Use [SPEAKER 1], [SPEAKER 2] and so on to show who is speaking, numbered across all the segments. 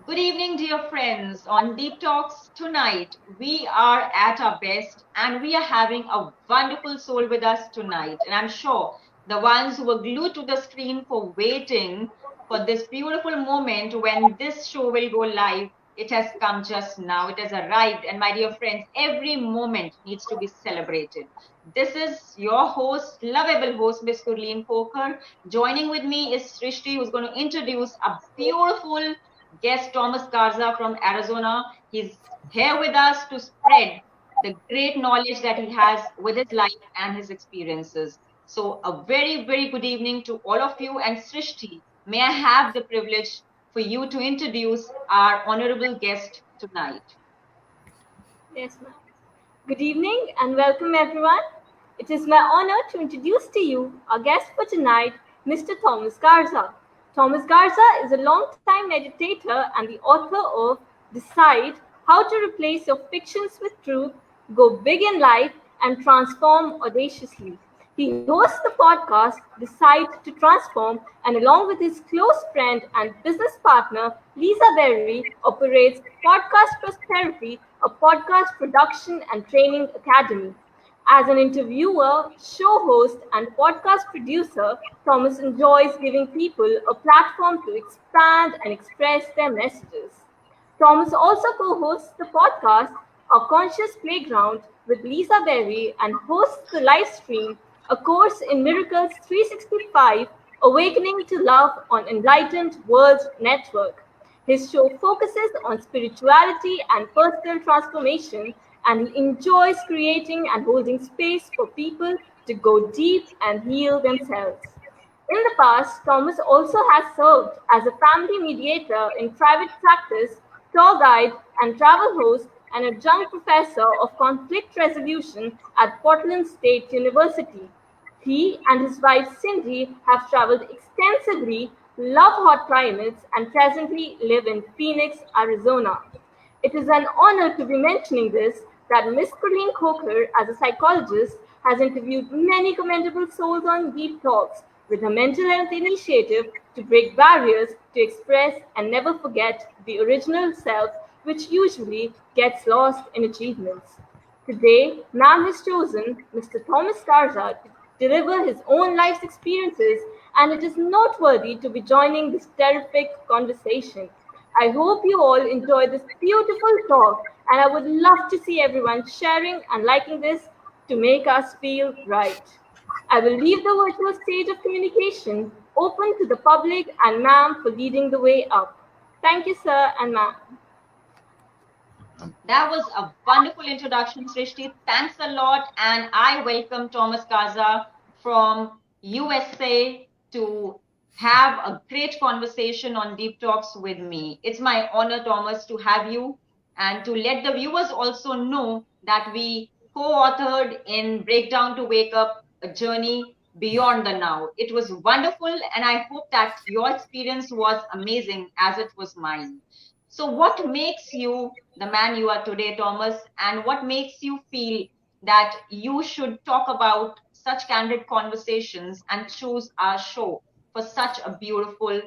[SPEAKER 1] Good evening, dear friends. On Deep Talks tonight, we are at our best and we are having a wonderful soul with us tonight. And I'm sure the ones who were glued to the screen for waiting for this beautiful moment when this show will go live, it has come just now. It has arrived. And my dear friends, every moment needs to be celebrated. This is your host, lovable host, Miss Gurleen Khokhar. Joining with me is Srishti, who's going to introduce a beautiful guest Tomas Garza from Arizona. He's here with us to spread the great knowledge that he has with his life and his experiences. So, a very, very good evening to all of you. And Srishti, may I have the privilege for you to introduce our honorable guest tonight?
[SPEAKER 2] Yes, ma'am. Good evening and welcome everyone. It is my honor to introduce to you our guest for tonight, Mr. Thomas Garza. Thomas Garza is a long-time meditator and the author of Decide How to Replace Your Fictions with Truth, Go Big in Life, and Transform Audaciously. He hosts the podcast Decide to Transform, and along with his close friend and business partner, Lisa Berry, operates Podcast Prosperity, a podcast production and training academy. As an interviewer, show host, and podcast producer, Thomas enjoys giving people a platform to expand and express their messages. Thomas also co hosts the podcast A Conscious Playground with Lisa Berry and hosts the live stream A Course in Miracles 365 Awakening to Love on Enlightened World Network. His show focuses on spirituality and personal transformation, and he enjoys creating and holding space for people to go deep and heal themselves. In the past, Thomas also has served as a family mediator in private practice, tour guide and travel host, and adjunct professor of conflict resolution at Portland State University. He and his wife Cindy have traveled extensively, love hot climates, and presently live in Phoenix, Arizona. It is an honor to be mentioning this that Miss Gurleen Khokhar, as a psychologist, has interviewed many commendable souls on Deep Talks with her mental health initiative to break barriers, to express and never forget the original self, which usually gets lost in achievements. Today, Ma'am has chosen Mr. Thomas Garza to deliver his own life's experiences, and it is noteworthy to be joining this terrific conversation. I hope you all enjoy this beautiful talk, and I would love to see everyone sharing and liking this to make us feel right. I will leave the virtual stage of communication open to the public and ma'am for leading the way up. Thank you, sir and ma'am.
[SPEAKER 1] That was a wonderful introduction, Srishti. Thanks a lot. And I welcome Thomas Garza from USA to have a great conversation on Deep Talks with me. It's my honor, Thomas, to have you and to let the viewers also know that we co-authored in Breakdown to Wake Up, a journey beyond the now. It was wonderful, and I hope that your experience was amazing as it was mine. So, what makes you the man you are today, Thomas, and what makes you feel that you should talk about such candid conversations and choose our show for such a beautiful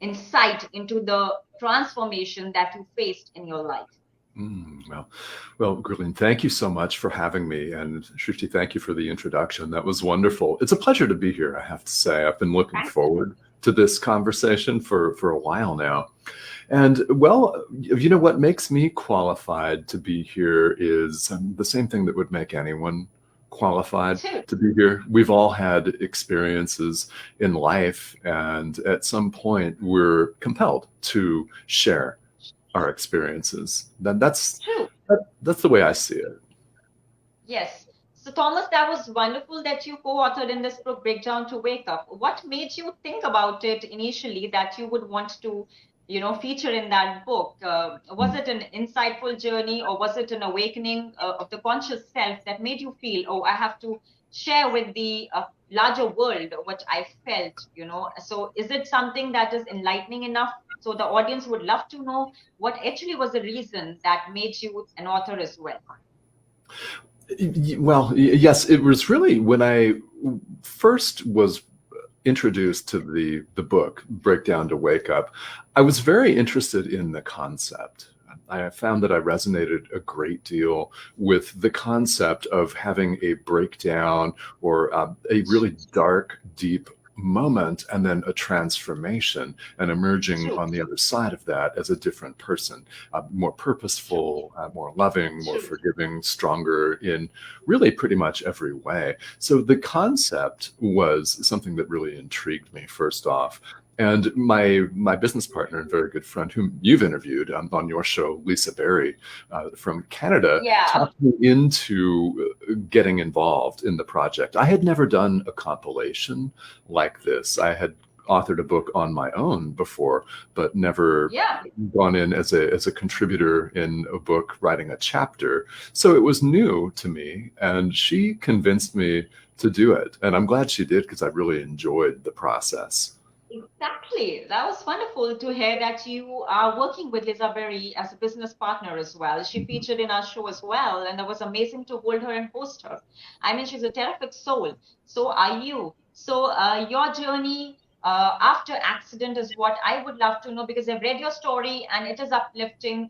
[SPEAKER 1] insight into the transformation that you faced in your life?
[SPEAKER 3] Mm, well, well, Gurleen, thank you so much for having me. And Shrishti, thank you for the introduction. That was wonderful. It's a pleasure to be here, I have to say. I've been looking
[SPEAKER 1] Thank you.
[SPEAKER 3] forward to this conversation for a while now. And well, you know what makes me qualified to be here is the same thing that would make anyone qualified
[SPEAKER 1] Too.
[SPEAKER 3] to be here. We've all had experiences in life, and at some point, we're compelled to share our experiences. Then
[SPEAKER 1] True.
[SPEAKER 3] that's the way I see it.
[SPEAKER 1] Yes. So, Thomas, that was wonderful that you co-authored in this book, Breakdown to Wake Up. What made you think about it initially that you would want to, feature in that book? Was it an insightful journey, or was it an awakening of the conscious self that made you feel, oh, I have to share with the larger world what I felt? So, is it something that is enlightening enough so the audience would love to know what actually was the reason that made you an author as well?
[SPEAKER 3] Well, yes, it was really when I first was introduced to the book, Breakdown to Wake Up, I was very interested in the concept. I found that I resonated a great deal with the concept of having a breakdown or a really dark, deep moment and then a transformation and emerging on the other side of that as a different person, more purposeful, more loving, more forgiving, stronger in really pretty much every way. So the concept was something that really intrigued me first off. And my business partner and very good friend, whom you've interviewed on your show, Lisa Berry, from Canada, talked me into getting involved in the project. I had never done a compilation like this. I had authored a book on my own before, but never gone in as a contributor in a book writing a chapter. So it was new to me, and she convinced me to do it. And I'm glad she did, because I really enjoyed the process.
[SPEAKER 1] Exactly. That was wonderful to hear that you are working with Lisa Berry as a business partner as well. She featured in our show as well, and it was amazing to hold her and host her. I mean, she's a terrific soul. So are you. So your journey after accident is what I would love to know, because I've read your story and it is uplifting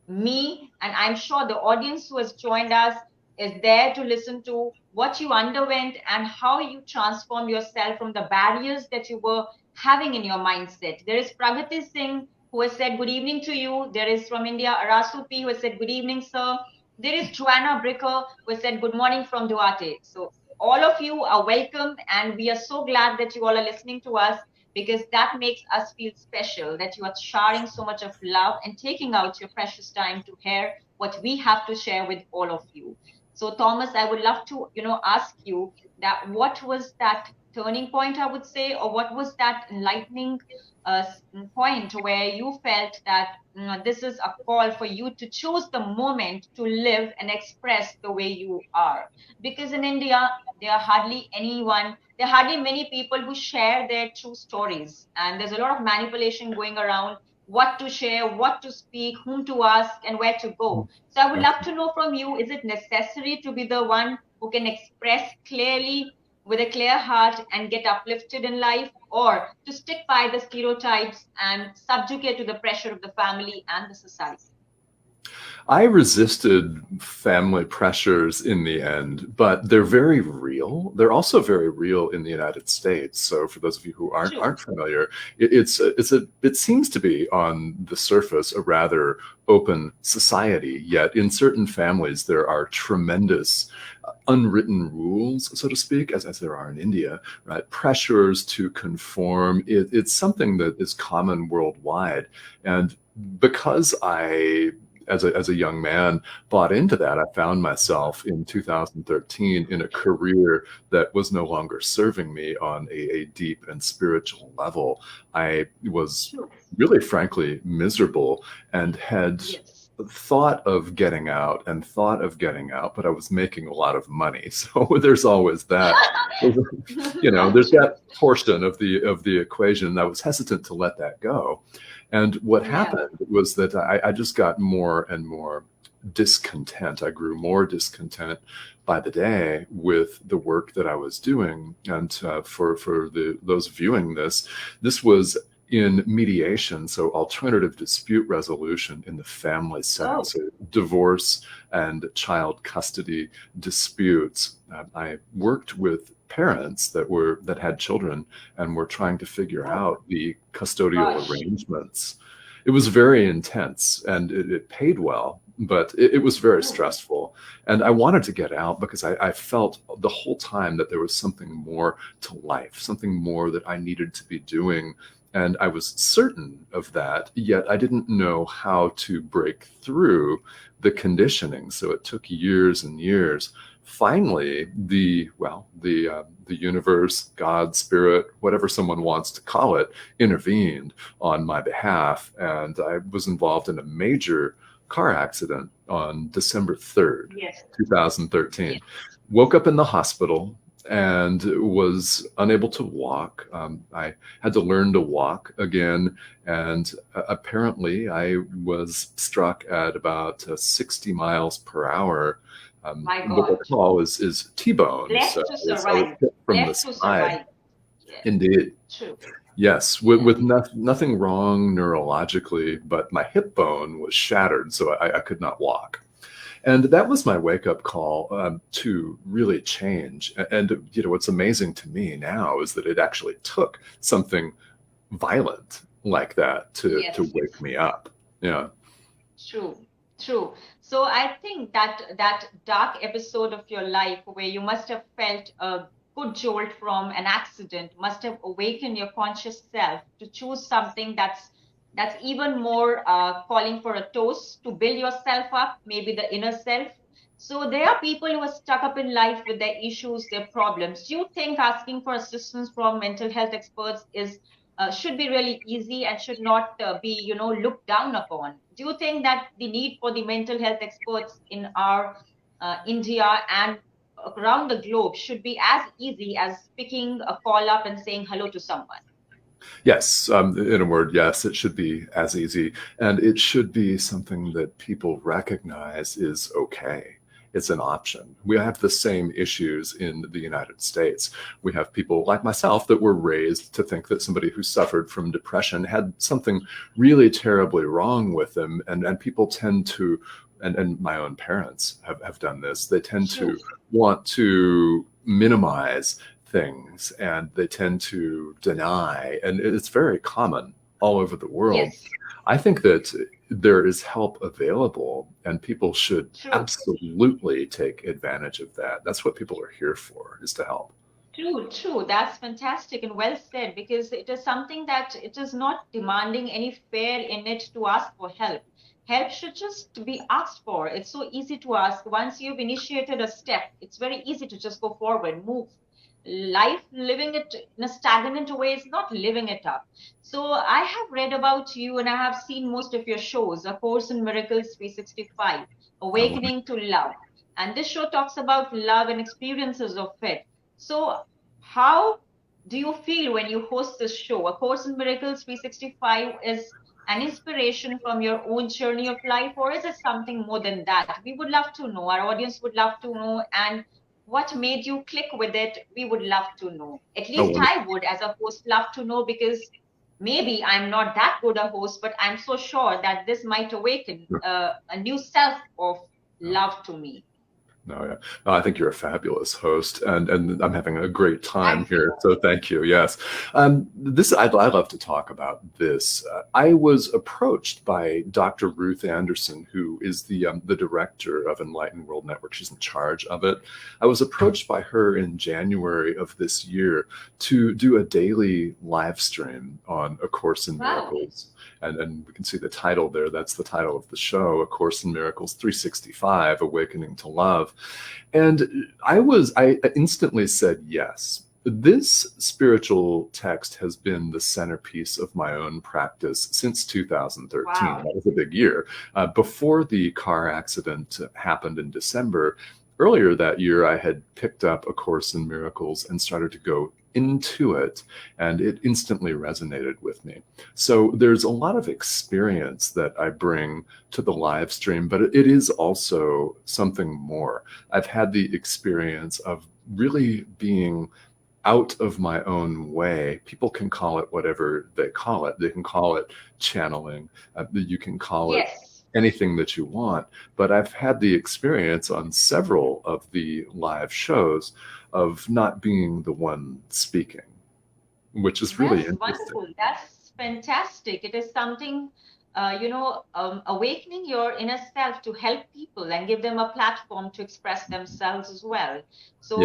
[SPEAKER 1] me, and I'm sure the audience who has joined us is there to listen to what you underwent and how you transformed yourself from the barriers that you were having in your mindset. There is Pragati Singh who has said good evening to you. There is from India Arasu P who has said good evening, sir. There is Joanna Bricker who has said good morning from Duarte. So all of you are welcome, and we are so glad that you all are listening to us, because that makes us feel special, that you are sharing so much of love and taking out your precious time to hear what we have to share with all of you. So Thomas, I would love to, ask you that what was that turning point, I would say, or what was that enlightening point where you felt that this is a call for you to choose the moment to live and express the way you are? Because in India, there are hardly many people who share their true stories, and there's a lot of manipulation going around, what to share, what to speak, whom to ask, and where to go. So I would love to know from you, is it necessary to be the one who can express clearly with a clear heart and get uplifted in life, or to stick by the stereotypes and subjugate to the pressure of the family and the society?
[SPEAKER 3] I resisted family pressures in the end, but they're very real. They're also very real in the United States. So for those of you who aren't familiar, it seems to be on the surface a rather open society. Yet in certain families, there are tremendous unwritten rules, so to speak, as there are in India, right? Pressures to conform. It's something that is common worldwide. And because I, as a young man, bought into that, I found myself in 2013 in a career that was no longer serving me on a deep and spiritual level. I was really, frankly, miserable and had thought of getting out, but I was making a lot of money. So there's always that. There's that portion of the equation. I was hesitant to let that go. And what happened was that I just got more and more discontent. I grew more discontent by the day with the work that I was doing. And for those viewing this was in mediation, so alternative dispute resolution in the family setting, so divorce and child custody disputes. I worked with parents that had children and were trying to figure out the custodial arrangements. It was very intense, and it paid well, but it was very stressful. And I wanted to get out because I felt the whole time that there was something more to life, something more that I needed to be doing. And I was certain of that, yet I didn't know how to break through the conditioning. So it took years and years. Finally, the universe, God, spirit, whatever someone wants to call it, intervened on my behalf. And I was involved in a major car accident on December 3rd, 2013. Yes. Woke up in the hospital and was unable to walk. I had to learn to walk again. And apparently I was struck at about 60 miles per hour. What they call is T-bone.
[SPEAKER 1] Left to survive.
[SPEAKER 3] From the side. Indeed.
[SPEAKER 1] True.
[SPEAKER 3] Yes, with nothing wrong neurologically, but my hip bone was shattered, so I could not walk. And that was my wake-up call to really change. And what's amazing to me now is that it actually took something violent like that to
[SPEAKER 1] Yes.
[SPEAKER 3] wake me up. Yeah.
[SPEAKER 1] True, true. So I think that dark episode of your life where you must have felt a good jolt from an accident must have awakened your conscious self to choose something that's even more calling for a toast to build yourself up, maybe the inner self. So there are people who are stuck up in life with their issues, their problems. Do you think asking for assistance from mental health experts is should be really easy and should not be looked down upon? Do you think that the need for the mental health experts in our India and around the globe should be as easy as picking a call up and saying hello to someone?
[SPEAKER 3] Yes, in a word, yes, it should be as easy. And it should be something that people recognize is okay. It's an option. We have the same issues in the United States. We have people like myself that were raised to think that somebody who suffered from depression had something really terribly wrong with them. And people tend to, and my own parents have done this, they tend to want to minimize things, and they tend to deny, and it's very common all over the world.
[SPEAKER 1] Yes.
[SPEAKER 3] I think that there is help available, and people should absolutely take advantage of that. That's what people are here for, is to help.
[SPEAKER 1] True, true. That's fantastic and well said, because it is something that it is not demanding any fare in it to ask for help. Help should just be asked for. It's so easy to ask. Once you've initiated a step, it's very easy to just go forward, move. Life living it in a stagnant way is not living it up. So I have read about you and I have seen most of your shows, A Course in Miracles 365, Awakening to Love. And this show talks about love and experiences of it. So how do you feel when you host this show? A Course in Miracles 365 is an inspiration from your own journey of life, or is it something more than that? We would love to know. Our audience would love to know. And what made you click with it? We would love to know. At least I would, as a host, love to know, because maybe I'm not that good a host, but I'm so sure that this might awaken a new self of love to me.
[SPEAKER 3] No, yeah. No, I think you're a fabulous host, and I'm having a great time here. So thank you. Yes, I'd love to talk about this. I was approached by Dr. Ruth Anderson, who is the director of Enlightened World Network. She's in charge of it. I was approached by her in January of this year to do a daily live stream on A Course in Miracles. And we can see the title there. That's the title of the show, A Course in Miracles 365, Awakening to Love. And I instantly said yes. This spiritual text has been the centerpiece of my own practice since 2013. Wow. That was a big year. Before the car accident happened in December, earlier that year, I had picked up A Course in Miracles and started to go into it, and it instantly resonated with me. So there's a lot of experience that I bring to the live stream, but it is also something more. I've had the experience of really being out of my own way. People can call it whatever they call it. They can call it channeling. You can call it anything that you want. But I've had the experience on several of the live shows of not being the one speaking, which is really interesting.
[SPEAKER 1] Wonderful. That's fantastic. It is something, awakening your inner self to help people and give them a platform to express themselves as well. So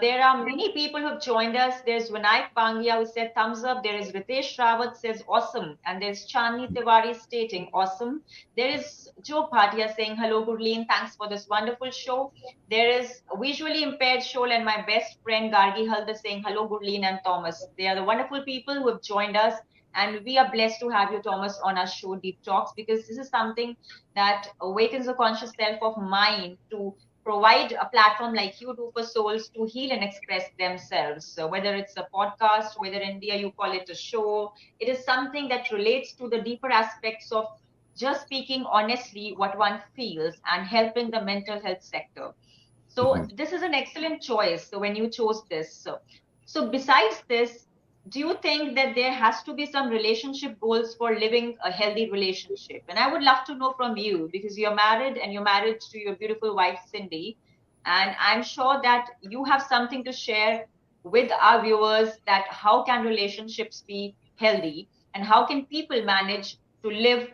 [SPEAKER 1] there are many people who have joined us. There's Vinayak Bangia who said thumbs up. There is Ritesh Rawat says awesome. And there's Chandni Tiwari stating awesome. There is Joe Bhatia saying hello, Gurleen. Thanks for this wonderful show. There is Visually Impaired Shoal and my best friend Gargi Halda saying hello, Gurleen and Thomas. They are the wonderful people who have joined us. And we are blessed to have you, Thomas, on our show, Deep Talks, because this is something that awakens the conscious self of mind to provide a platform like you do for souls to heal and express themselves. So whether it's a podcast, whether in India you call it a show, it is something that relates to the deeper aspects of just speaking honestly what one feels and helping the mental health sector. So this is an excellent choice. So when you chose this, so besides this, do you think that there has to be some relationship goals for living a healthy relationship? And I would love to know from you, because you're married and you're married to your beautiful wife, Cindy. And I'm sure that you have something to share with our viewers, that how can relationships be healthy and how can people manage to live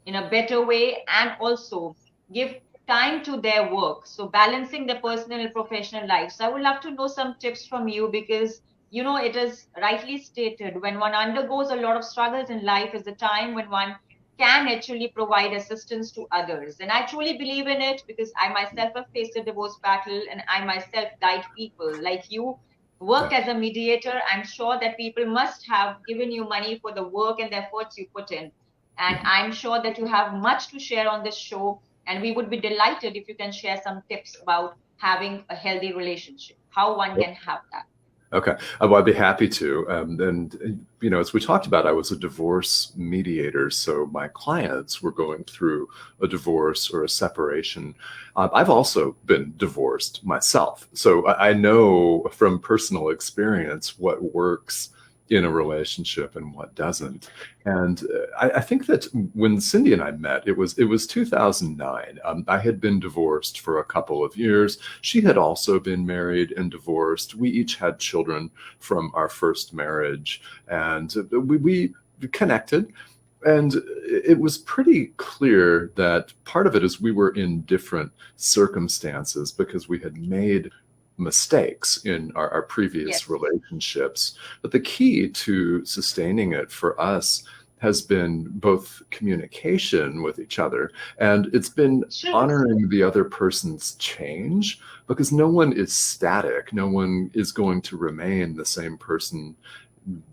[SPEAKER 1] in a better way and also give time to their work. So balancing their personal and professional life. So I would love to know some tips from you, because it is rightly stated, when one undergoes a lot of struggles in life is the time when one can actually provide assistance to others. And I truly believe in it, because I myself have faced a divorce battle and I myself guide people like you. Work
[SPEAKER 3] Yeah.
[SPEAKER 1] as a mediator. I'm sure that people must have given you money for the work and the efforts you put in. And
[SPEAKER 3] Mhm.
[SPEAKER 1] I'm sure that you have much to share on this show. And we would be delighted if you can share some tips about having a healthy relationship, how one can have that.
[SPEAKER 3] Okay. Well, I'd be happy to. As we talked about, I was a divorce mediator. So my clients were going through a divorce or a separation. I've also been divorced myself. So I know from personal experience what works in a relationship and what doesn't. And I think that when Cindy and I met, it was 2009. I had been divorced for a couple of years. She had also been married and divorced. We each had children from our first marriage, and we connected. And it was pretty clear that part of it is we were in different circumstances because we had made mistakes in our previous
[SPEAKER 1] Yes.
[SPEAKER 3] relationships. But the key to sustaining it for us has been both communication with each other, and it's been
[SPEAKER 1] True.
[SPEAKER 3] honoring the other person's change, because no one is static. No one is going to remain the same person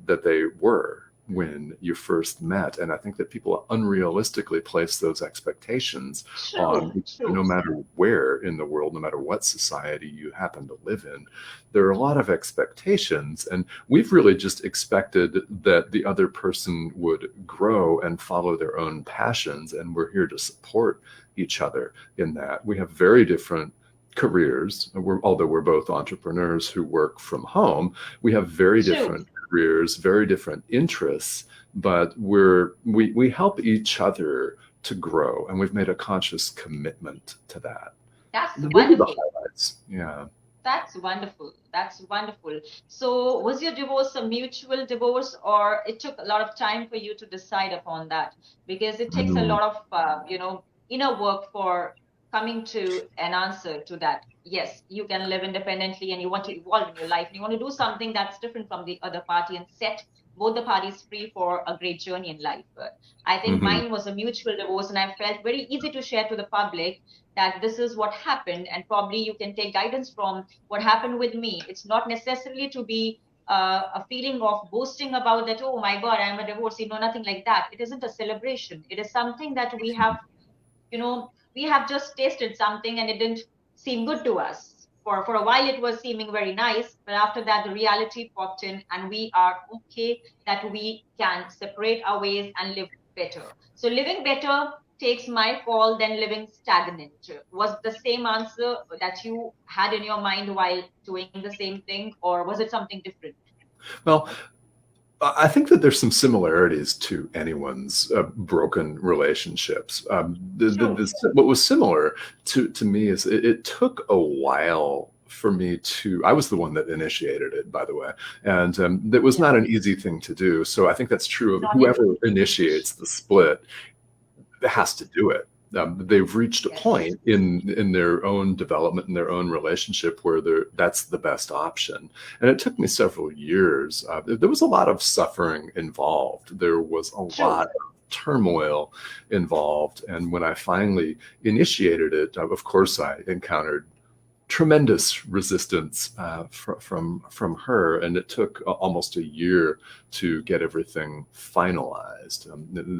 [SPEAKER 3] that they were when you first met. And I think that people unrealistically place those expectations on
[SPEAKER 1] True.
[SPEAKER 3] each other, no
[SPEAKER 1] True.
[SPEAKER 3] matter where in the world, no matter what society you happen to live in. There are a lot of expectations, and we've really just expected that the other person would grow and follow their own passions, and we're here to support each other in that. We have very different careers. Although we're both entrepreneurs who work from home, we have very
[SPEAKER 1] True.
[SPEAKER 3] different careers, very different interests, but we help each other to grow, and we've made a conscious commitment to that.
[SPEAKER 1] That's
[SPEAKER 3] Those are the
[SPEAKER 1] wonderful.
[SPEAKER 3] highlights. Yeah.
[SPEAKER 1] That's wonderful. That's wonderful. So, was your divorce a mutual divorce, or it took a lot of time for you to decide upon that? Because it takes a
[SPEAKER 3] Mm,
[SPEAKER 1] lot of, inner work for coming to an answer to that. Yes, you can live independently and you want to evolve in your life and you want to do something that's different from the other party and set both the parties free for a great journey in life. But I think
[SPEAKER 3] mhm.
[SPEAKER 1] mine was a mutual divorce, and I felt very easy to share to the public that this is what happened, and probably you can take guidance from what happened with me. It's not necessarily to be a feeling of boasting about that, oh my God, I'm a divorcee. No, nothing like that. It isn't a celebration. It is something that we have just tasted something and it didn't seem good to us. For a while, it was seeming very nice, but after that, the reality popped in, and we are okay that we can separate our ways and live better. So, living better takes my call than living stagnant. Was the same answer that you had in your mind while doing the same thing, or was it something different?
[SPEAKER 3] Well, I think that there's some similarities to anyone's broken relationships.
[SPEAKER 1] True.
[SPEAKER 3] What was similar to me is it took a while for me to. I was the one that initiated it, by the way, and that was
[SPEAKER 1] Yeah.
[SPEAKER 3] not an easy thing to do. So I think that's true of
[SPEAKER 1] Not
[SPEAKER 3] whoever
[SPEAKER 1] easy.
[SPEAKER 3] initiates the split has to do it. They've reached a
[SPEAKER 1] Yes.
[SPEAKER 3] point in their own development, in their own relationship, where that's the best option. And it took me several years. There was a lot of suffering involved. There was a
[SPEAKER 1] True.
[SPEAKER 3] lot of turmoil involved. And when I finally initiated it, of course, I encountered tremendous resistance from her, and it took almost a year to get everything finalized.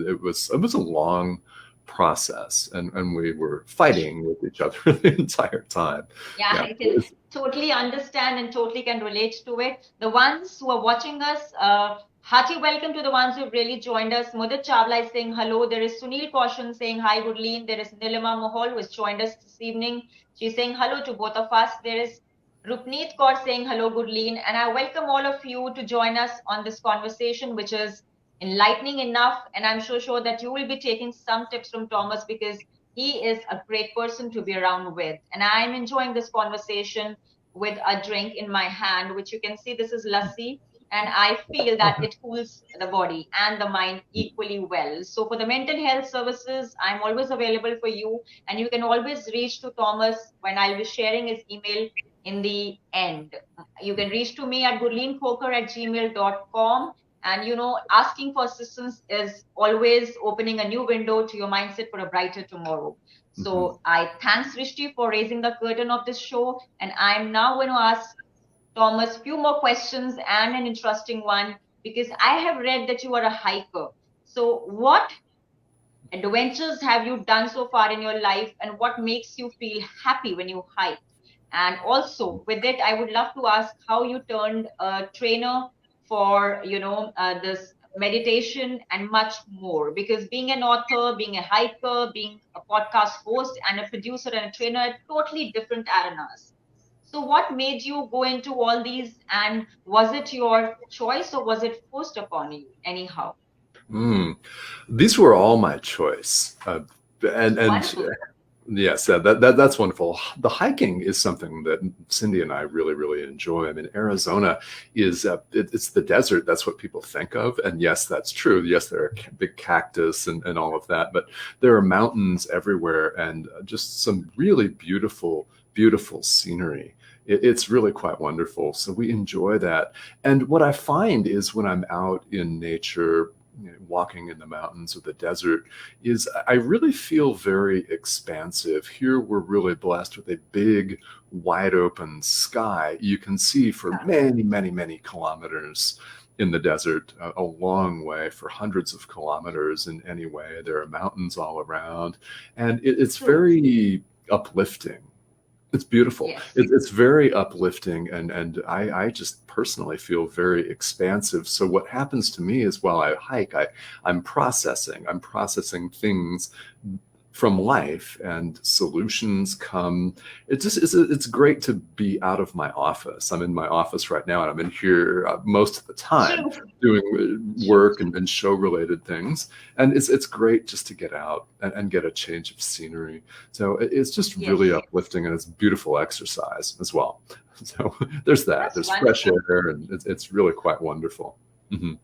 [SPEAKER 3] It was a long process, and we were fighting with each other the entire time.
[SPEAKER 1] Yeah,
[SPEAKER 3] Yeah.
[SPEAKER 1] I can totally understand and totally can relate to it. The ones who are watching us, hearty welcome to the ones who've really joined us. Mudit Chawla is saying hello. There is Sunil Kaushan saying hi, Gurleen. There is Nilima Mohol who has joined us this evening. She's saying hello to both of us. There is Rupneet Kaur saying hello, Gurleen, and I welcome all of you to join us on this conversation, which is enlightening enough. And I'm sure that you will be taking some tips from Thomas because he is a great person to be around with. And I'm enjoying this conversation with a drink in my hand, which you can see this is lassi. And I feel that it cools the body and the mind equally well. So, for the mental health services, I'm always available for you. And you can always reach to Thomas when I'll be sharing his email in the end. You can reach to me at gurleenkhokhar@gmail.com. And asking for assistance is always opening a new window to your mindset for a brighter tomorrow.
[SPEAKER 3] Mhm.
[SPEAKER 1] So I thanks Rishti for raising the curtain of this show. And I'm now going to ask Thomas few more questions and an interesting one because I have read that you are a hiker. So what adventures have you done so far in your life and what makes you feel happy when you hike? And also with it, I would love to ask how you turned a trainer for this meditation and much more, because being an author, being a hiker, being a podcast host and a producer and a trainer are totally different arenas. So what made you go into all these, and was it your choice or was it forced upon you anyhow?
[SPEAKER 3] Mm. These were all my choice. And
[SPEAKER 1] Wonderful.
[SPEAKER 3] yes, that's wonderful. The hiking is something that Cindy and I really, really enjoy. I mean, Arizona is it's the desert. That's what people think of, and yes, that's true. Yes, there are big cactus and all of that, but there are mountains everywhere, and just some really beautiful, beautiful scenery. It's really quite wonderful. So we enjoy that. And what I find is when I'm out in nature, walking in the mountains or the desert, is I really feel very expansive. Here we're really blessed with a big, wide open sky. You can see for many, many, many kilometers in the desert, a long way for hundreds of kilometers in any way. There are mountains all around, and it's
[SPEAKER 1] True.
[SPEAKER 3] very uplifting. It's beautiful.
[SPEAKER 1] Yes.
[SPEAKER 3] It's very uplifting, and I just personally feel very expansive. So what happens to me is while I hike, I'm processing things from life, and solutions come. It's great to be out of my office. I'm in my office right now, and I'm in here most of the time
[SPEAKER 1] True.
[SPEAKER 3] doing
[SPEAKER 1] True.
[SPEAKER 3] work and show related things. And it's great just to get out and get a change of scenery. So it's just really
[SPEAKER 1] Yes.
[SPEAKER 3] uplifting, and it's beautiful exercise as well. So there's that.
[SPEAKER 1] That's
[SPEAKER 3] There's fresh
[SPEAKER 1] wonderful.
[SPEAKER 3] air, and it's really quite wonderful. Hmm.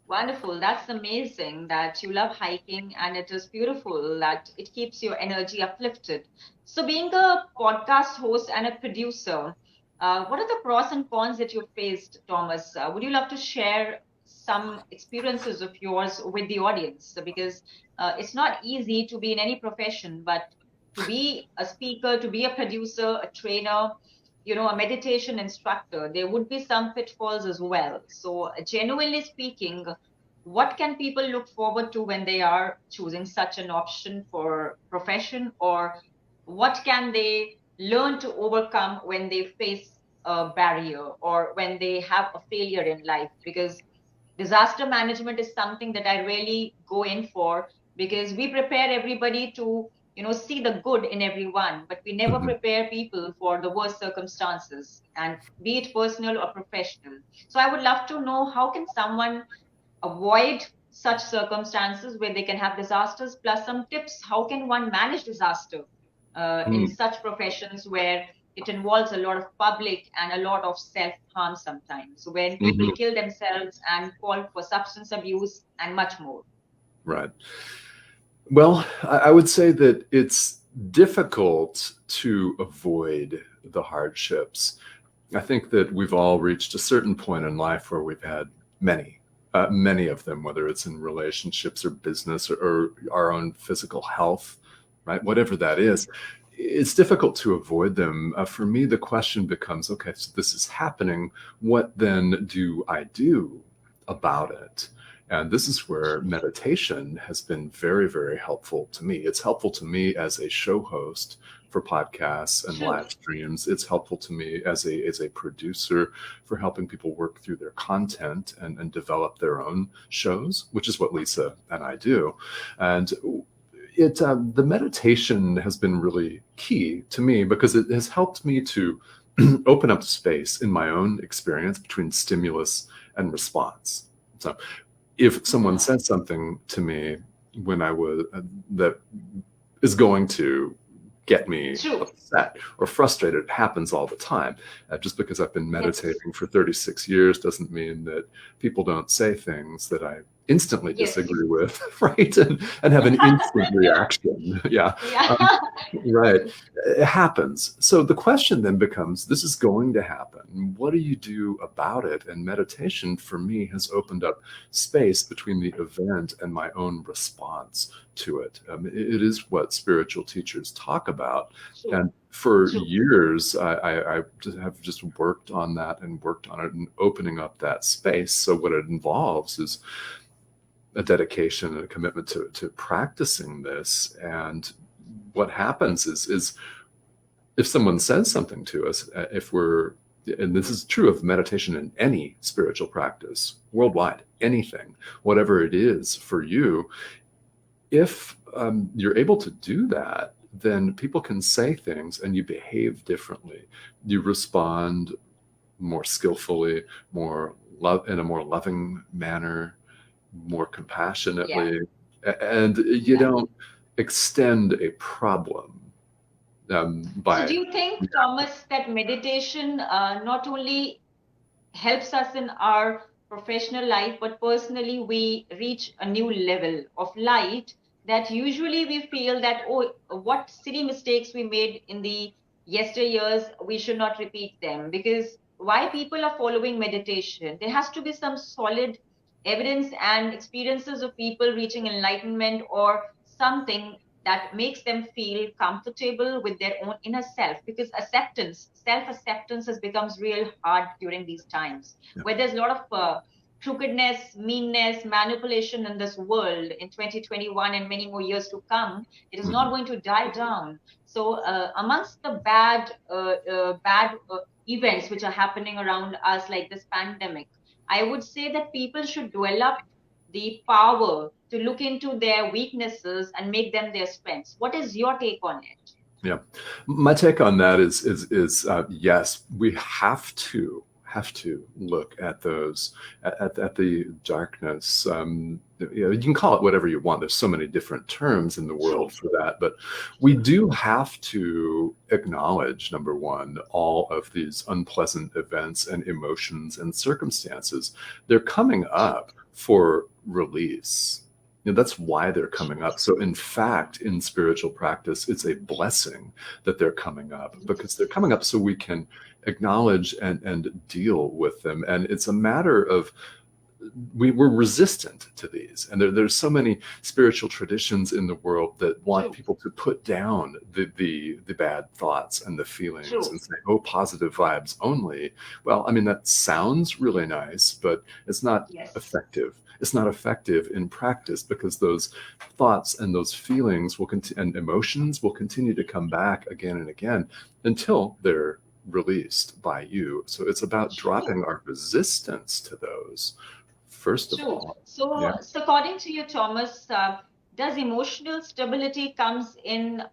[SPEAKER 1] Wonderful. That's amazing that you love hiking, and it is beautiful that it keeps your energy uplifted. So, being a podcast host and a producer, what are the pros and cons that you faced, Thomas? Would you love to share some experiences of yours with the audience? Because it's not easy to be in any profession, but to be a speaker, to be a producer, a trainer, a meditation instructor, there would be some pitfalls as well. So, genuinely speaking, what can people look forward to when they are choosing such an option for profession, or what can they learn to overcome when they face a barrier or when they have a failure in life? Because disaster management is something that I really go in for, because we prepare everybody to see the good in everyone, but we never
[SPEAKER 3] Hmm.
[SPEAKER 1] prepare people for the worst circumstances, and be it personal or professional. So I would love to know, how can someone avoid such circumstances where they can have disasters, plus some tips how can one manage disaster in such professions where it involves a lot of public and a lot of self harm sometimes, when people
[SPEAKER 3] Hmm.
[SPEAKER 1] kill themselves and fall for substance abuse and much more.
[SPEAKER 3] Right. Well, I would say that it's difficult to avoid the hardships. I think that we've all reached a certain point in life where we've had many of them, whether it's in relationships or business or our own physical health, right? Whatever that is, it's difficult to avoid them. For me, the question becomes, okay, so this is happening. What then do I do about it? And this is where meditation has been very, very helpful to me. It's helpful to me as a show host for podcasts and
[SPEAKER 1] True.
[SPEAKER 3] live streams. It's helpful to me as a producer for helping people work through their content and develop their own shows, which is what Lisa and I do. And the meditation has been really key to me because it has helped me to open up space in my own experience between stimulus and response. So if someone says something to me when I was that is going to get me upset or frustrated, it happens all the time. Just because I've been meditating for 36 years doesn't mean that people don't say things that I instantly disagree with, right? And have an instant reaction. Right. It happens. So the question then becomes, this is going to happen. What do you do about it? And meditation for me has opened up space between the event and my own response to it. It is what spiritual teachers talk about. And for years, I have just worked on that and worked on it and opening up that space. So what it involves is a dedication and a commitment to practicing this. And what happens is if someone says something to us, and this is true of meditation in any spiritual practice worldwide, anything, whatever it is for you, if you're able to do that, then people can say things and you behave differently. You respond more skillfully, in a more loving manner, more compassionately, and you don't extend a problem by.
[SPEAKER 1] So do you think, Thomas, that meditation not only helps us in our professional life, but personally we reach a new level of light that usually we feel that, oh, what silly mistakes we made in the yesteryears, we should not repeat them? Because why people are following meditation, there has to be some solid evidence and experiences of people reaching enlightenment or something that makes them feel comfortable with their own inner self, because self-acceptance has becomes real hard during these times where there's a lot of crookedness, meanness, manipulation in this world in 2021 and many more years to come. It is not going to die down. So amongst the bad events which are happening around us, like this pandemic, I would say that people should develop the power to look into their weaknesses and make them their strengths. What is your take on it?
[SPEAKER 3] Yeah, my take on that is yes, we have to look at those at the darkness. You can call it whatever you want. There's so many different terms in the world for that, but we do have to acknowledge, number one, all of these unpleasant events and emotions and circumstances. They're coming up for release. That's why they're coming up. So in fact, in spiritual practice, it's a blessing that they're coming up, because they're coming up so we can acknowledge and deal with them. And it's a matter of, we're resistant to these. And there's so many spiritual traditions in the world that want people to put down the bad thoughts and the feelings and say, oh, positive vibes only. Well, I mean, that sounds really nice, but it's not effective. It's not effective in practice, because those thoughts and those feelings and emotions will continue to come back again and again until they're released by you. So it's about dropping our resistance to those, first of all.
[SPEAKER 1] So according to you, Thomas, does emotional stability comes in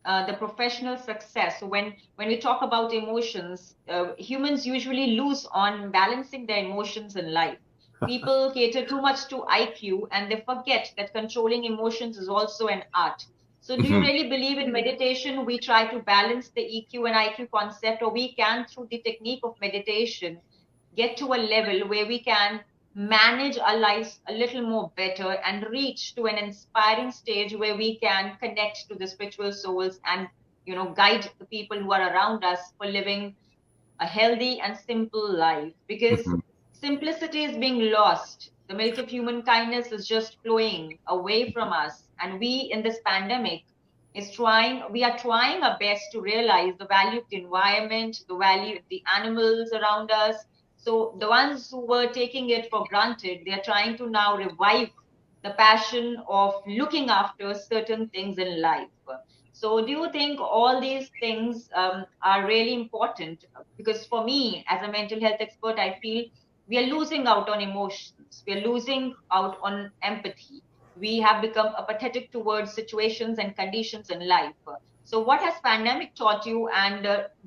[SPEAKER 1] the professional success? So when we talk about emotions, humans usually lose on balancing their emotions in life. People cater too much to IQ and they forget that controlling emotions is also an art. So do you really believe in meditation we try to balance the EQ and IQ concept, or we can, through the technique of meditation, get to a level where we can manage our lives a little more better and reach to an inspiring stage where we can connect to the spiritual souls and, guide the people who are around us for living a healthy and simple life? Because simplicity is being lost. The milk of human kindness is just flowing away from us. And we, in this pandemic, we are trying our best to realize the value of the environment, the value of the animals around us. So the ones who were taking it for granted, they are trying to now revive the passion of looking after certain things in life. So do you think all these things are really important? Because for me, as a mental health expert, I feel we are losing out on emotions. We are losing out on empathy. We have become apathetic towards situations and conditions in life. So what has pandemic taught you, and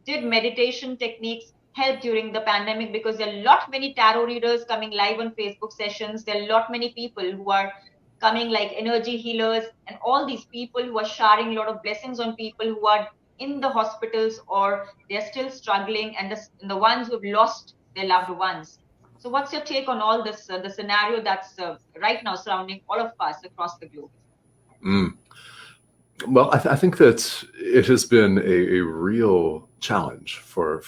[SPEAKER 1] did meditation techniques help during the pandemic? Because there are a lot many tarot readers coming live on Facebook sessions. There are a lot many people who are coming like energy healers, and all these people who are showering a lot of blessings on people who are in the hospitals, or they're still struggling, and the ones who have lost their loved ones. So what's your take on all this, the scenario that's right now surrounding all of us across the globe?
[SPEAKER 3] Mm. Well, I think that it has been a real challenge for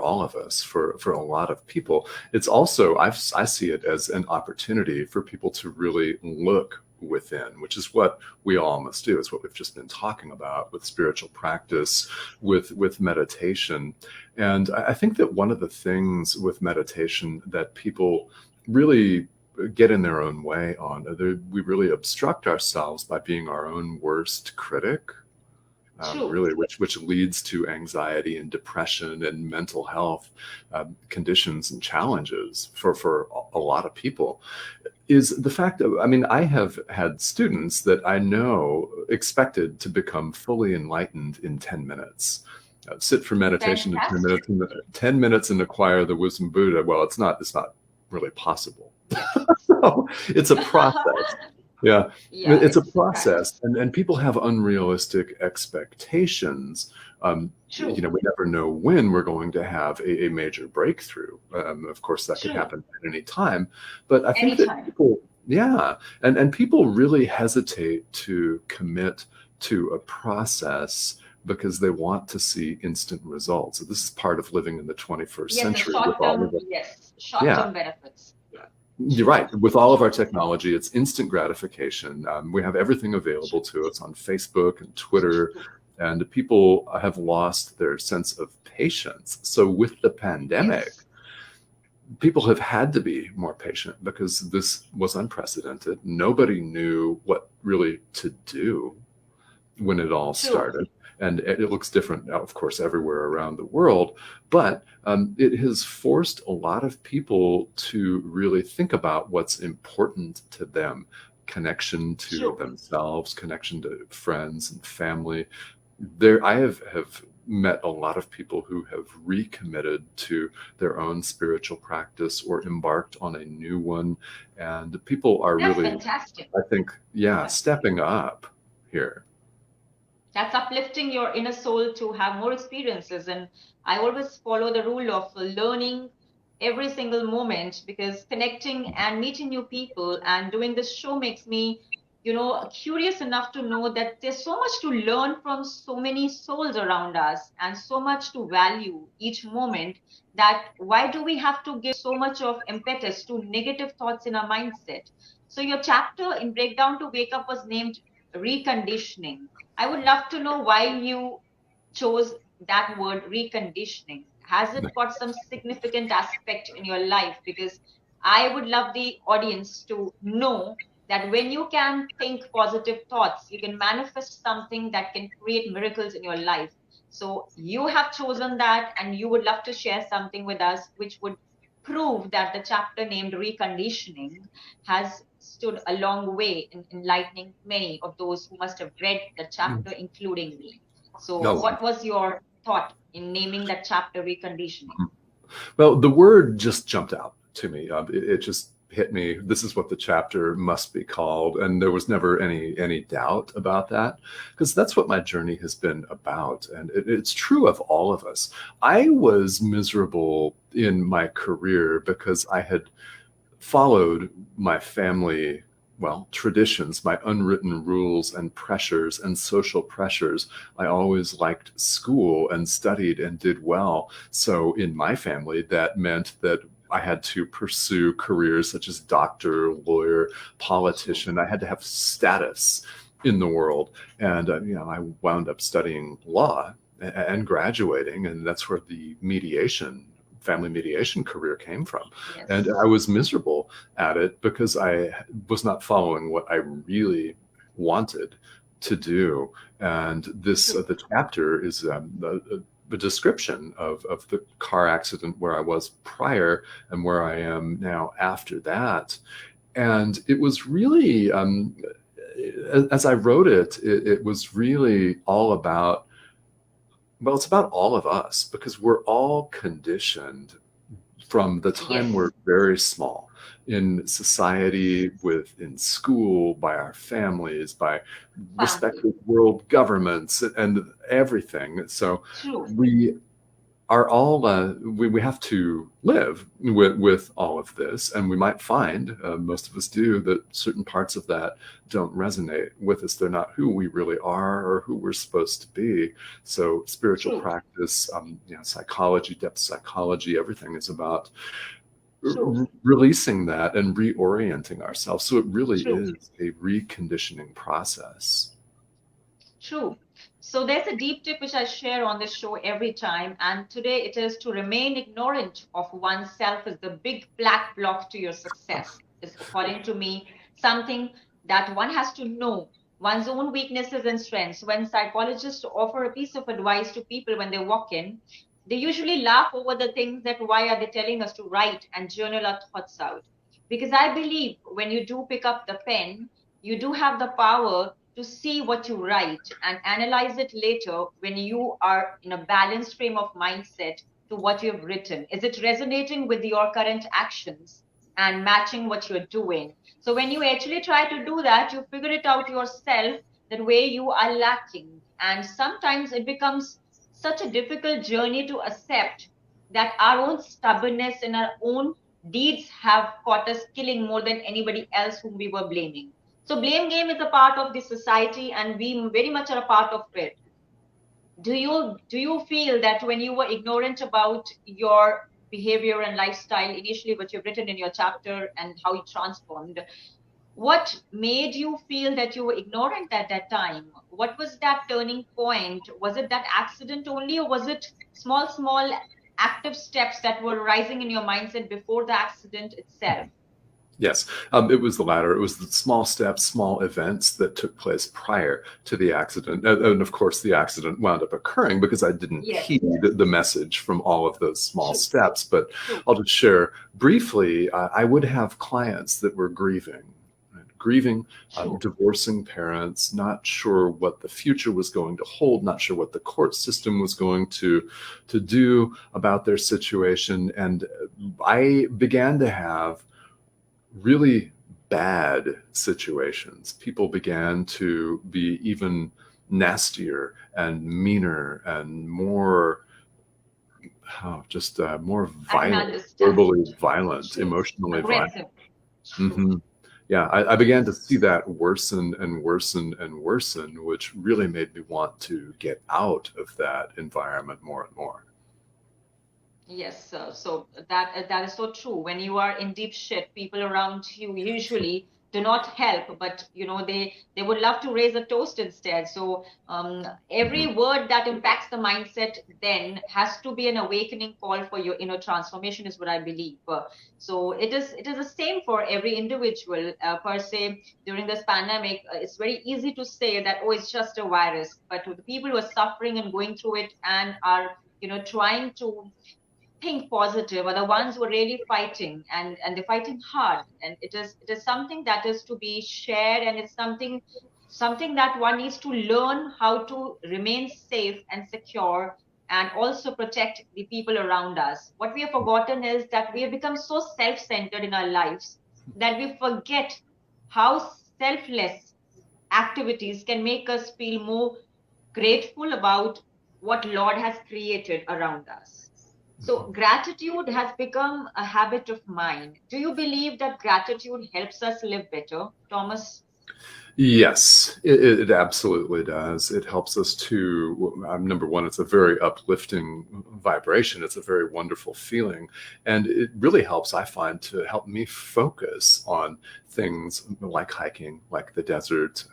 [SPEAKER 3] all of us, for a lot of people. It's also, I see it as an opportunity for people to really look within, which is what we all must do. It's what we've just been talking about with spiritual practice, with meditation. And I think that one of the things with meditation that people really get in their own way on, we really obstruct ourselves by being our own worst critic, really, which leads to anxiety and depression and mental health conditions and challenges for a lot of people, is the fact that, I mean, I have had students that I know expected to become fully enlightened in 10 minutes. Sit for meditation in 10 minutes, 10 minutes and acquire the wisdom Buddha. Well, it's not really possible. So it's a process. Yeah, it's a process, and people have unrealistic expectations. We never know when we're going to have a major breakthrough. Of course, that could happen at any time. But I think that people, and people really hesitate to commit to a process because they want to see instant results. So this is part of living in the 21st century.
[SPEAKER 1] Short-term benefits.
[SPEAKER 3] You're right. With all of our technology, it's instant gratification. We have everything available to us on Facebook and Twitter, and people have lost their sense of patience. So with the pandemic, people have had to be more patient because this was unprecedented. Nobody knew what really to do when it all started. And it looks different, of course, everywhere around the world. But it has forced a lot of people to really think about what's important to them. Connection to themselves, connection to friends and family. I have met a lot of people who have recommitted to their own spiritual practice or embarked on a new one. And people are really,
[SPEAKER 1] fantastic.
[SPEAKER 3] I think, stepping up here.
[SPEAKER 1] That's uplifting your inner soul to have more experiences. And I always follow the rule of learning every single moment, because connecting and meeting new people and doing this show makes me, curious enough to know that there's so much to learn from so many souls around us, and so much to value each moment, that why do we have to give so much of impetus to negative thoughts in our mindset? So your chapter in Breakdown to Wake Up was named Reconditioning. I would love to know why you chose that word, reconditioning. Has it got some significant aspect in your life? Because I would love the audience to know that when you can think positive thoughts, you can manifest something that can create miracles in your life. So you have chosen that, and you would love to share something with us which would prove that the chapter named Reconditioning has stood a long way in enlightening many of those who must have read the chapter, including me. So what was your thought in naming that chapter Reconditioning?
[SPEAKER 3] Well, the word just jumped out to me. It just hit me. This is what the chapter must be called. And there was never any doubt about that, because that's what my journey has been about. And it's true of all of us. I was miserable in my career because I had followed my family, traditions, my unwritten rules and pressures and social pressures. I always liked school and studied and did well. So in my family, that meant that I had to pursue careers such as doctor, lawyer, politician. I had to have status in the world. And, I wound up studying law and graduating. And that's where the family mediation career came from.
[SPEAKER 1] Yes.
[SPEAKER 3] And I was miserable at it because I was not following what I really wanted to do. And the chapter is the description of the car accident where I was prior and where I am now after that. And it was really as I wrote it, it was really all about, well, it's about all of us, because we're all conditioned from the time
[SPEAKER 1] Yes.
[SPEAKER 3] we're very small in society, in school, by our families, by
[SPEAKER 1] Family.
[SPEAKER 3] respective world governments, and everything. So
[SPEAKER 1] True.
[SPEAKER 3] we are all we have to live with all of this, and we might find, most of us do, that certain parts of that don't resonate with us. They're not who we really are or who we're supposed to be. So spiritual
[SPEAKER 1] True.
[SPEAKER 3] practice, psychology, depth psychology, everything is about
[SPEAKER 1] True.
[SPEAKER 3] releasing that and reorienting ourselves. So it really
[SPEAKER 1] True.
[SPEAKER 3] is a reconditioning process.
[SPEAKER 1] True. So there's a deep tip which I share on this show every time, and today it is to remain ignorant of oneself is the big black block to your success. Is, according to me, something that one has to know one's own weaknesses and strengths. When psychologists offer a piece of advice to people when they walk in, they usually laugh over the things that why are they telling us to write and journal our thoughts out. Because I believe when you do pick up the pen, you do have the power to see what you write and analyze it later when you are in a balanced frame of mindset to what you've written. Is it resonating with your current actions and matching what you're doing? So when you actually try to do that, you figure it out yourself that way you are lacking. And sometimes it becomes such a difficult journey to accept that our own stubbornness and our own deeds have caught us killing more than anybody else whom we were blaming. So blame game is a part of the society, and we very much are a part of it. Do you feel that when you were ignorant about your behavior and lifestyle initially, what you've written in your chapter and how you transformed, what made you feel that you were ignorant at that time? What was that turning point? Was it that accident only, or was it small active steps that were rising in your mindset before the accident itself?
[SPEAKER 3] Yes, it was the latter. It was the small steps, small events that took place prior to the accident. And of course, the accident wound up occurring because I didn't
[SPEAKER 1] Yes.
[SPEAKER 3] heed the message from all of those small
[SPEAKER 1] True.
[SPEAKER 3] steps. But
[SPEAKER 1] True.
[SPEAKER 3] I'll just share briefly, I would have clients that were grieving. Grieving,
[SPEAKER 1] True.
[SPEAKER 3] divorcing parents, not sure what the future was going to hold, not sure what the court system was going to do about their situation. And I began to have really bad situations. People began to be even nastier and meaner and more, more
[SPEAKER 1] I can
[SPEAKER 3] violent,
[SPEAKER 1] understand.
[SPEAKER 3] verbally violent,
[SPEAKER 1] True.
[SPEAKER 3] emotionally violent.
[SPEAKER 1] Aggressive. True.
[SPEAKER 3] hmm Yeah, I began to see that worsen and worsen and worsen, which really made me want to get out of that environment more and more.
[SPEAKER 1] Yes, so that is so true. When you are in deep shit, people around you usually do not help, but they would love to raise a toast instead. So every
[SPEAKER 3] Mhm.
[SPEAKER 1] word that impacts the mindset then has to be an awakening call for your inner transformation, is what I believe. So it is the same for every individual per se. During this pandemic, it's very easy to say that, oh, it's just a virus, but to the people who are suffering and going through it and are trying to think positive are the ones who are really fighting, and they're fighting hard, and it is something that is to be shared, and it's something that one needs to learn how to remain safe and secure and also protect the people around us. What we have forgotten is that we have become so self-centered in our lives that we forget how selfless activities can make us feel more grateful about what Lord has created around us. So, gratitude has become a habit of mine. Do you believe that gratitude helps us live better, Thomas?
[SPEAKER 3] Yes, it absolutely does. It helps us to, number one, it's a very uplifting vibration. It's a very wonderful feeling. And it really helps, I find, to help me focus on things like hiking, like the desert,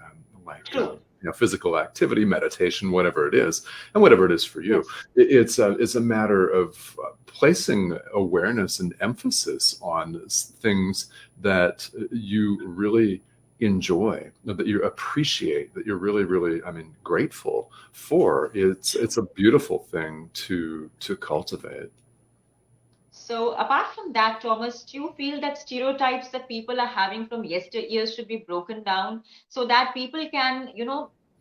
[SPEAKER 3] like
[SPEAKER 1] True.
[SPEAKER 3] physical activity, meditation, whatever it is, and whatever it is for you.
[SPEAKER 1] Yes.
[SPEAKER 3] It's a matter of placing awareness and emphasis on things that you really enjoy, that you appreciate, that you're really, really, grateful for. It's a beautiful thing to cultivate.
[SPEAKER 1] So apart from that, Thomas, do you feel that stereotypes that people are having from yesteryears should be broken down so that people can,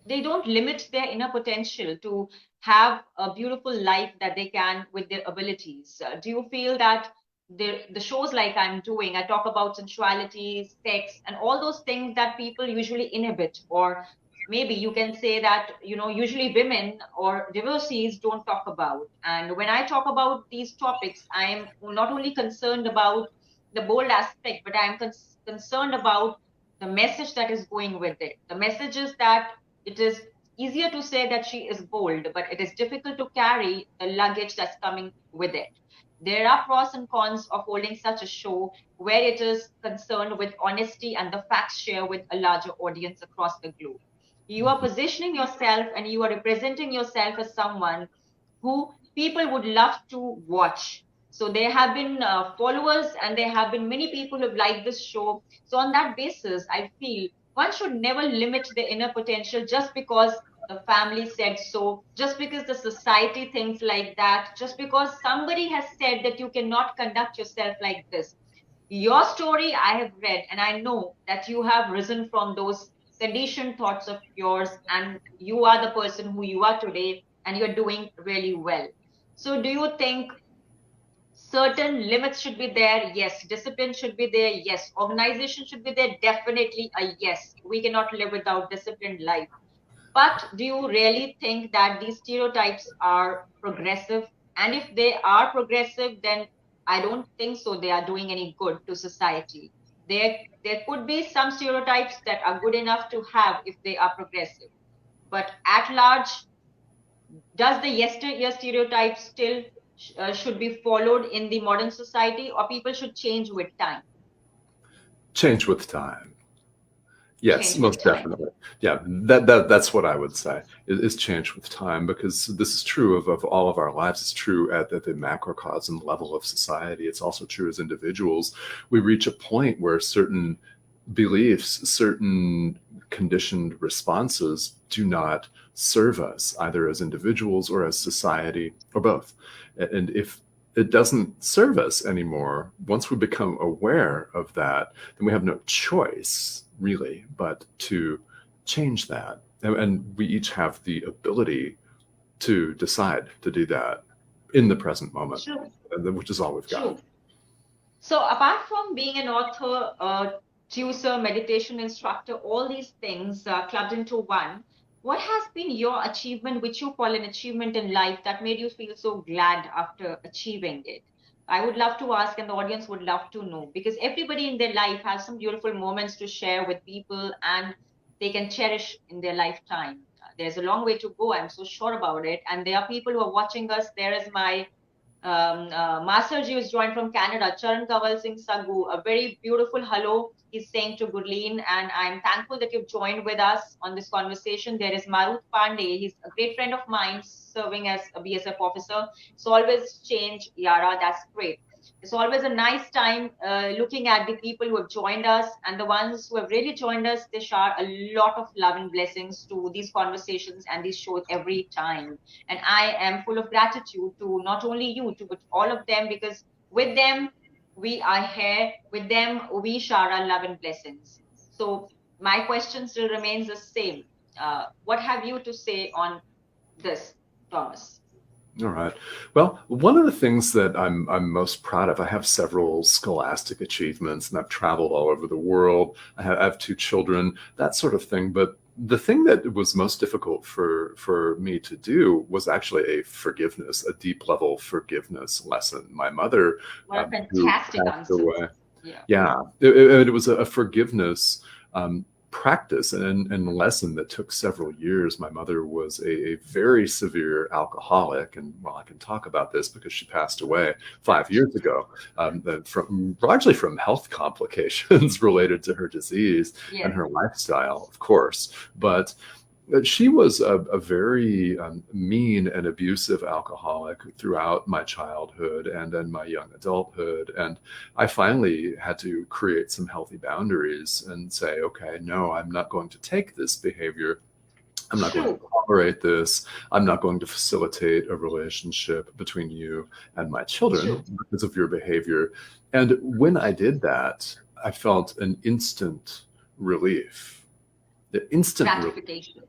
[SPEAKER 1] they don't limit their inner potential to have a beautiful life that they can with their abilities? Do you feel that the shows like I'm doing, I talk about sensuality, sex, and all those things that people usually inhibit, or maybe you can say that, usually women or divorcees don't talk about. And when I talk about these topics, I am not only concerned about the bold aspect, but I am concerned about the message that is going with it. The message is that it is easier to say that she is bold, but it is difficult to carry the luggage that's coming with it. There are pros and cons of holding such a show where it is concerned with honesty and the facts share with a larger audience across the globe. You are positioning yourself and you are representing yourself as someone who people would love to watch. So there have been followers and there have been many people who have liked this show. So on that basis, I feel one should never limit the inner potential just because the family said so, just because the society thinks like that, just because somebody has said that you cannot conduct yourself like this. Your story I have read, and I know that you have risen from those conditioned thoughts of yours, and you are the person who you are today, and you're doing really well. So, do you think certain limits should be there? Yes. Discipline should be there? Yes. Organization should be there? Definitely a yes. We cannot live without disciplined life. But do you really think that these stereotypes are progressive? And if they are progressive, then I don't think so. They are doing any good to society. There could be some stereotypes that are good enough to have if they are progressive. But at large, does the yesteryear stereotypes still should be followed in the modern society, or people should change with time?
[SPEAKER 3] Change with time. Yes,
[SPEAKER 1] Change with
[SPEAKER 3] most
[SPEAKER 1] time.
[SPEAKER 3] definitely. Yeah, that's what I would say is change with time, because this is true of all of our lives. It's true at the macrocosm level of society. It's also true as individuals. We reach a point where certain beliefs, certain conditioned responses do not serve us, either as individuals or as society, or both. And if it doesn't serve us anymore, once we become aware of that, then we have no choice, really, but to change that. And we each have the ability to decide to do that in the present moment,
[SPEAKER 1] True.
[SPEAKER 3] which is all we've got.
[SPEAKER 1] True. So apart from being an author, tutor, meditation instructor, all these things clubbed into one, what has been your achievement, which you call an achievement in life, that made you feel so glad after achieving it? I would love to ask, and the audience would love to know, because everybody in their life has some beautiful moments to share with people and they can cherish in their lifetime. There's a long way to go, I'm so sure about it. And there are people who are watching us. There is my Masterji was joined from Canada, Charan Kaval Singh Sagu. A very beautiful hello he's saying to Gurleen, and I'm thankful that you've joined with us on this conversation. There is Marut Pandey. He's a great friend of mine, serving as a BSF officer. It's always change, Yara. That's great. It's always a nice time looking at the people who have joined us, and the ones who have really joined us. They share a lot of love and blessings to these conversations and these shows every time. And I am full of gratitude to not only you, to but all of them, because with them we are here. With them we share our love and blessings. So my question still remains the same. What have you to say on this, Thomas?
[SPEAKER 3] All right. Well, one of the things that I'm most proud of, I have several scholastic achievements, and I've traveled all over the world. I have two children, that sort of thing. But the thing that was most difficult for me to do was actually a forgiveness, a deep level forgiveness lesson. My mother,
[SPEAKER 1] What a
[SPEAKER 3] who
[SPEAKER 1] fantastic
[SPEAKER 3] passed
[SPEAKER 1] answer.
[SPEAKER 3] away,
[SPEAKER 1] Yeah.
[SPEAKER 3] it was a forgiveness practice and lesson that took several years. My mother was a very severe alcoholic, and well, I can talk about this because she passed away 5 years ago, largely from health complications related to her disease and her lifestyle, of course. But she was a very mean and abusive alcoholic throughout my childhood and then my young adulthood. And I finally had to create some healthy boundaries and say, okay, no, I'm not going to take this behavior I'm not going to
[SPEAKER 1] True,
[SPEAKER 3] tolerate this. I'm not going to facilitate a relationship between you and my children
[SPEAKER 1] true.
[SPEAKER 3] because of your behavior. And when I did that, I felt an instant relief. The instant relief.
[SPEAKER 1] Gratification.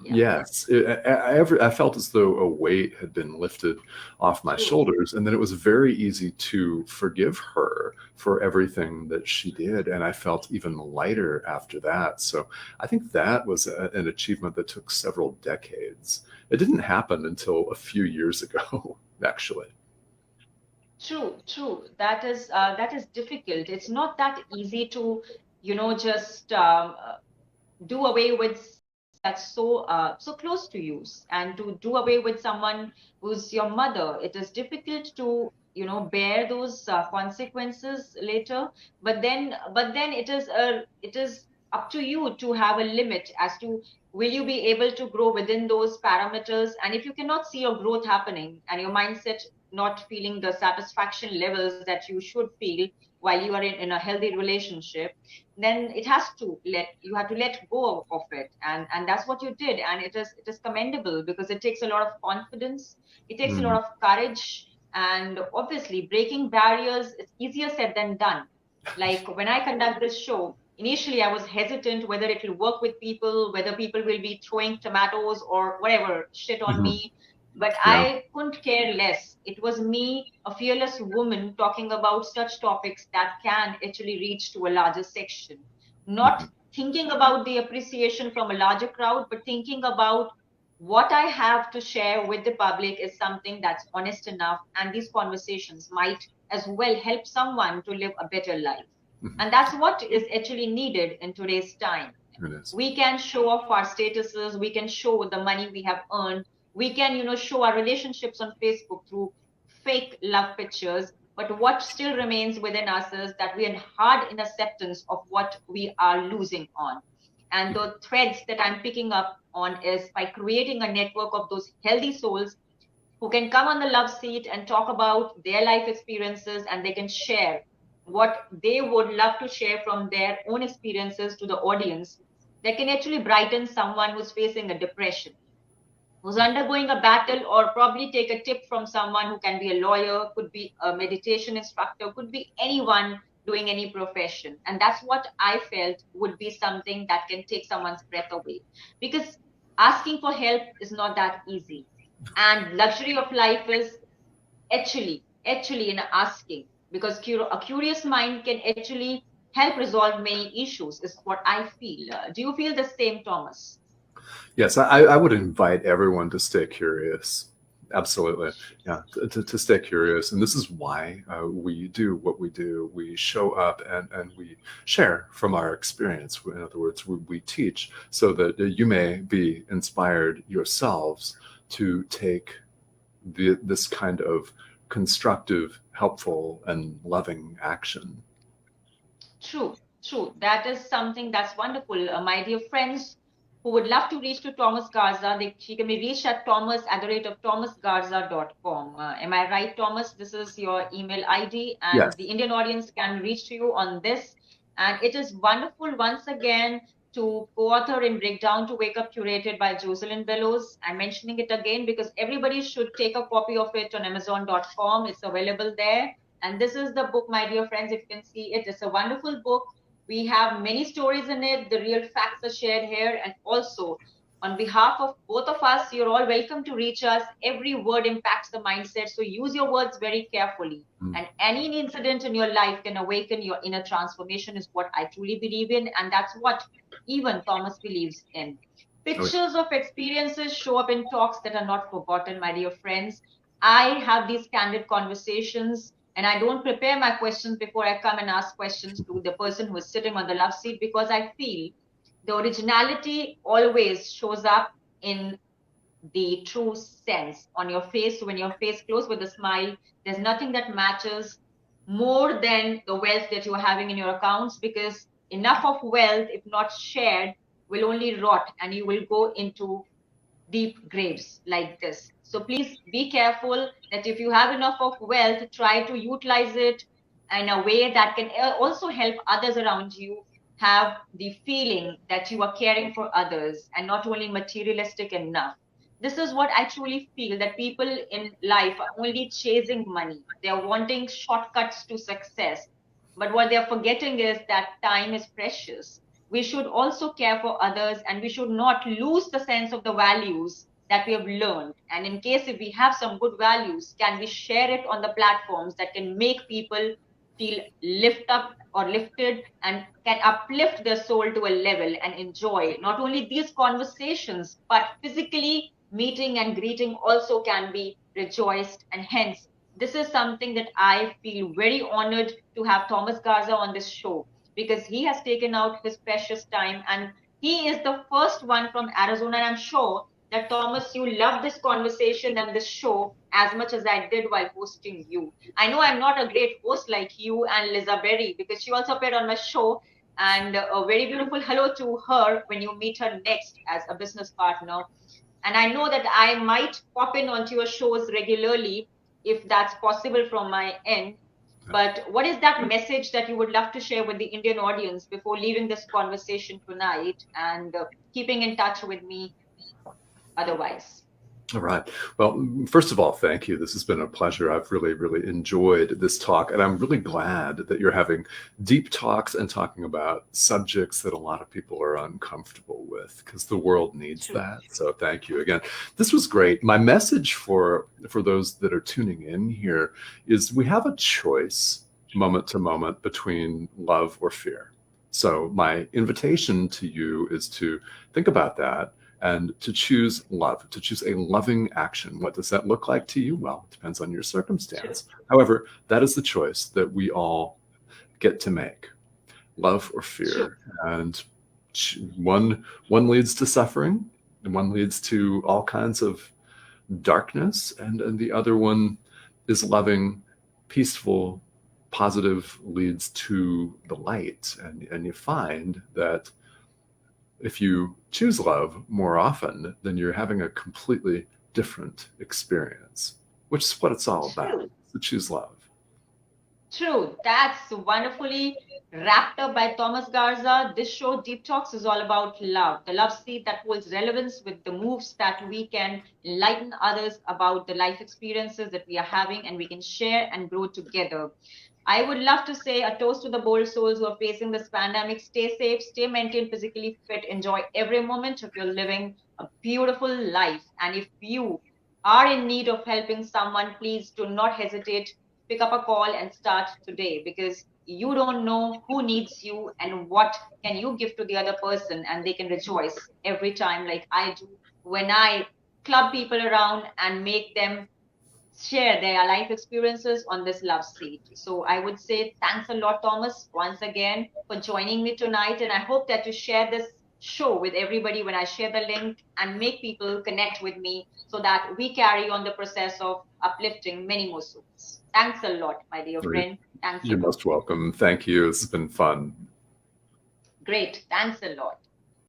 [SPEAKER 1] Yeah,
[SPEAKER 3] Yes, I felt as though a weight had been lifted off my
[SPEAKER 1] true.
[SPEAKER 3] shoulders, and then it was very easy to forgive her for everything that she did, and I felt even lighter after that. So I think that was an achievement that took several decades. It didn't happen until a few years ago, actually.
[SPEAKER 1] True, true. That is difficult. It's not that easy to, just do away with that's so close to you, and to do away with someone who's your mother. It is difficult to bear those consequences later. But then it is up to you to have a limit as to will you be able to grow within those parameters. And if you cannot see your growth happening and your mindset not feeling the satisfaction levels that you should feel while you are in a healthy relationship, then you have to let go of it. And that's what you did. And it is commendable, because it takes a lot of confidence, it takes a lot
[SPEAKER 3] Mm,
[SPEAKER 1] of courage. And obviously breaking barriers is easier said than done. Like when I conduct this show, initially I was hesitant whether it will work with people, whether people will be throwing tomatoes or whatever shit on
[SPEAKER 3] mhm.
[SPEAKER 1] me. But
[SPEAKER 3] Yeah.
[SPEAKER 1] I couldn't care less. It was me, a fearless woman, talking about such topics that can actually reach to a larger section. Not
[SPEAKER 3] Mhm.
[SPEAKER 1] thinking about the appreciation from a larger crowd, but thinking about what I have to share with the public is something that's honest enough. And these conversations might as well help someone to live a better life.
[SPEAKER 3] Mhm.
[SPEAKER 1] And that's what is actually needed in today's time.
[SPEAKER 3] It is.
[SPEAKER 1] We can show off our statuses, we can show the money we have earned, we can show our relationships on Facebook through fake love pictures. But what still remains within us is that we are hard in acceptance of what we are losing on. And the threads that I'm picking up on is by creating a network of those healthy souls who can come on the love seat and talk about their life experiences, and they can share what they would love to share from their own experiences to the audience, that can actually brighten someone who's facing a depression, who's undergoing a battle, or probably take a tip from someone who can be a lawyer, could be a meditation instructor, could be anyone doing any profession. And that's what I felt would be something that can take someone's breath away. Because asking for help is not that easy. And luxury of life is actually in asking, because a curious mind can actually help resolve many issues, is what I feel. Do you feel the same, Thomas?
[SPEAKER 3] Yes, I would invite everyone to stay curious. Absolutely. Yeah, to stay curious. And this is why we do what we do. We show up and we share from our experience. In other words, we teach so that you may be inspired yourselves to take this kind of constructive, helpful, and loving action.
[SPEAKER 1] True, true. That is something that's wonderful. My dear friends who would love to reach to Thomas Garza, she can be reached at thomas@thomasgarza.com. Am I right, Thomas? This is your email ID, and
[SPEAKER 3] Yes.
[SPEAKER 1] the Indian audience can reach to you on this. And it is wonderful once again to co-author in Breakdown to Wake Up, curated by Jocelyn Bellows. I'm mentioning it again because everybody should take a copy of it on Amazon.com. It's available there. And this is the book, my dear friends, if you can see it. It's a wonderful book. We have many stories in it. The real facts are shared here. And also, on behalf of both of us, you're all welcome to reach us. Every word impacts the mindset. So use your words very carefully.
[SPEAKER 3] Mm.
[SPEAKER 1] And any incident in your life can awaken your inner transformation, is what I truly believe in. And that's what even Thomas believes in.
[SPEAKER 3] Oh,
[SPEAKER 1] Pictures of experiences show up in talks that are not forgotten, my dear friends. I have these candid conversations, and I don't prepare my questions before I come and ask questions to the person who is sitting on the love seat, because I feel the originality always shows up in the true sense on your face. When your face closed with a smile, there's nothing that matches more than the wealth that you're having in your accounts, because enough of wealth, if not shared, will only rot, and you will go into deep graves like this. So please be careful that if you have enough of wealth, try to utilize it in a way that can also help others around you have the feeling that you are caring for others and not only materialistic enough. This is what I truly feel, that people in life are only chasing money. They are wanting shortcuts to success. But what they're forgetting is that time is precious. We should also care for others, and we should not lose the sense of the values that we have learned. And in case if we have some good values, can we share it on the platforms that can make people feel lift up or lifted and can uplift their soul to a level and enjoy not only these conversations, but physically meeting and greeting also can be rejoiced. And hence, this is something that I feel very honored to have Tomas Garza on this show, because he has taken out his precious time and he is the first one from Arizona. And I'm sure that Tomas, you love this conversation and this show as much as I did while hosting you. I know I'm not a great host like you and Liza Berry, because she also appeared on my show. And a very beautiful hello to her when you meet her next as a business partner. And I know that I might pop in onto your shows regularly if that's possible from my end. But what is that message that you would love to share with the Indian audience before leaving this conversation tonight and keeping in touch with me otherwise?
[SPEAKER 3] All right. Well, first of all, thank you. This has been a pleasure. I've really, really enjoyed this talk. And I'm really glad that you're having deep talks and talking about subjects that a lot of people are uncomfortable with, because the world needs that. So thank you again. This was great. My message for those that are tuning in here is we have a choice moment to moment between love or fear. So my invitation to you is to think about that and to choose love, to choose a loving action. What does that look like to you? Well, it depends on your circumstance. However, that is the choice that we all get to make, love or fear. And one leads to suffering, and one leads to all kinds of darkness, and the other one is loving, peaceful, positive, leads to the light. And you find that if you choose love more often, then you're having a completely different experience, which is what it's all about, to choose love.
[SPEAKER 1] True. That's wonderfully wrapped up by Tomas Garza. This show, Deep Talks, is all about love, the love seed that holds relevance with the moves that we can enlighten others about the life experiences that we are having, and we can share and grow together. I would love to say a toast to the bold souls who are facing this pandemic. Stay safe, stay mentally and physically fit, enjoy every moment of your living a beautiful life. And if you are in need of helping someone, please do not hesitate. Pick up a call and start today, because you don't know who needs you and what can you give to the other person, and they can rejoice every time, like I do when I club people around and make them share their life experiences on this love seat. So I would say thanks a lot, Tomas, once again for joining me tonight. And I hope that you share this show with everybody when I share the link and make people connect with me so that we carry on the process of uplifting many more souls. Thanks a lot, my dear friend. Thanks.
[SPEAKER 3] You're most welcome. Thank you. It's been fun.
[SPEAKER 1] Great. Thanks a lot.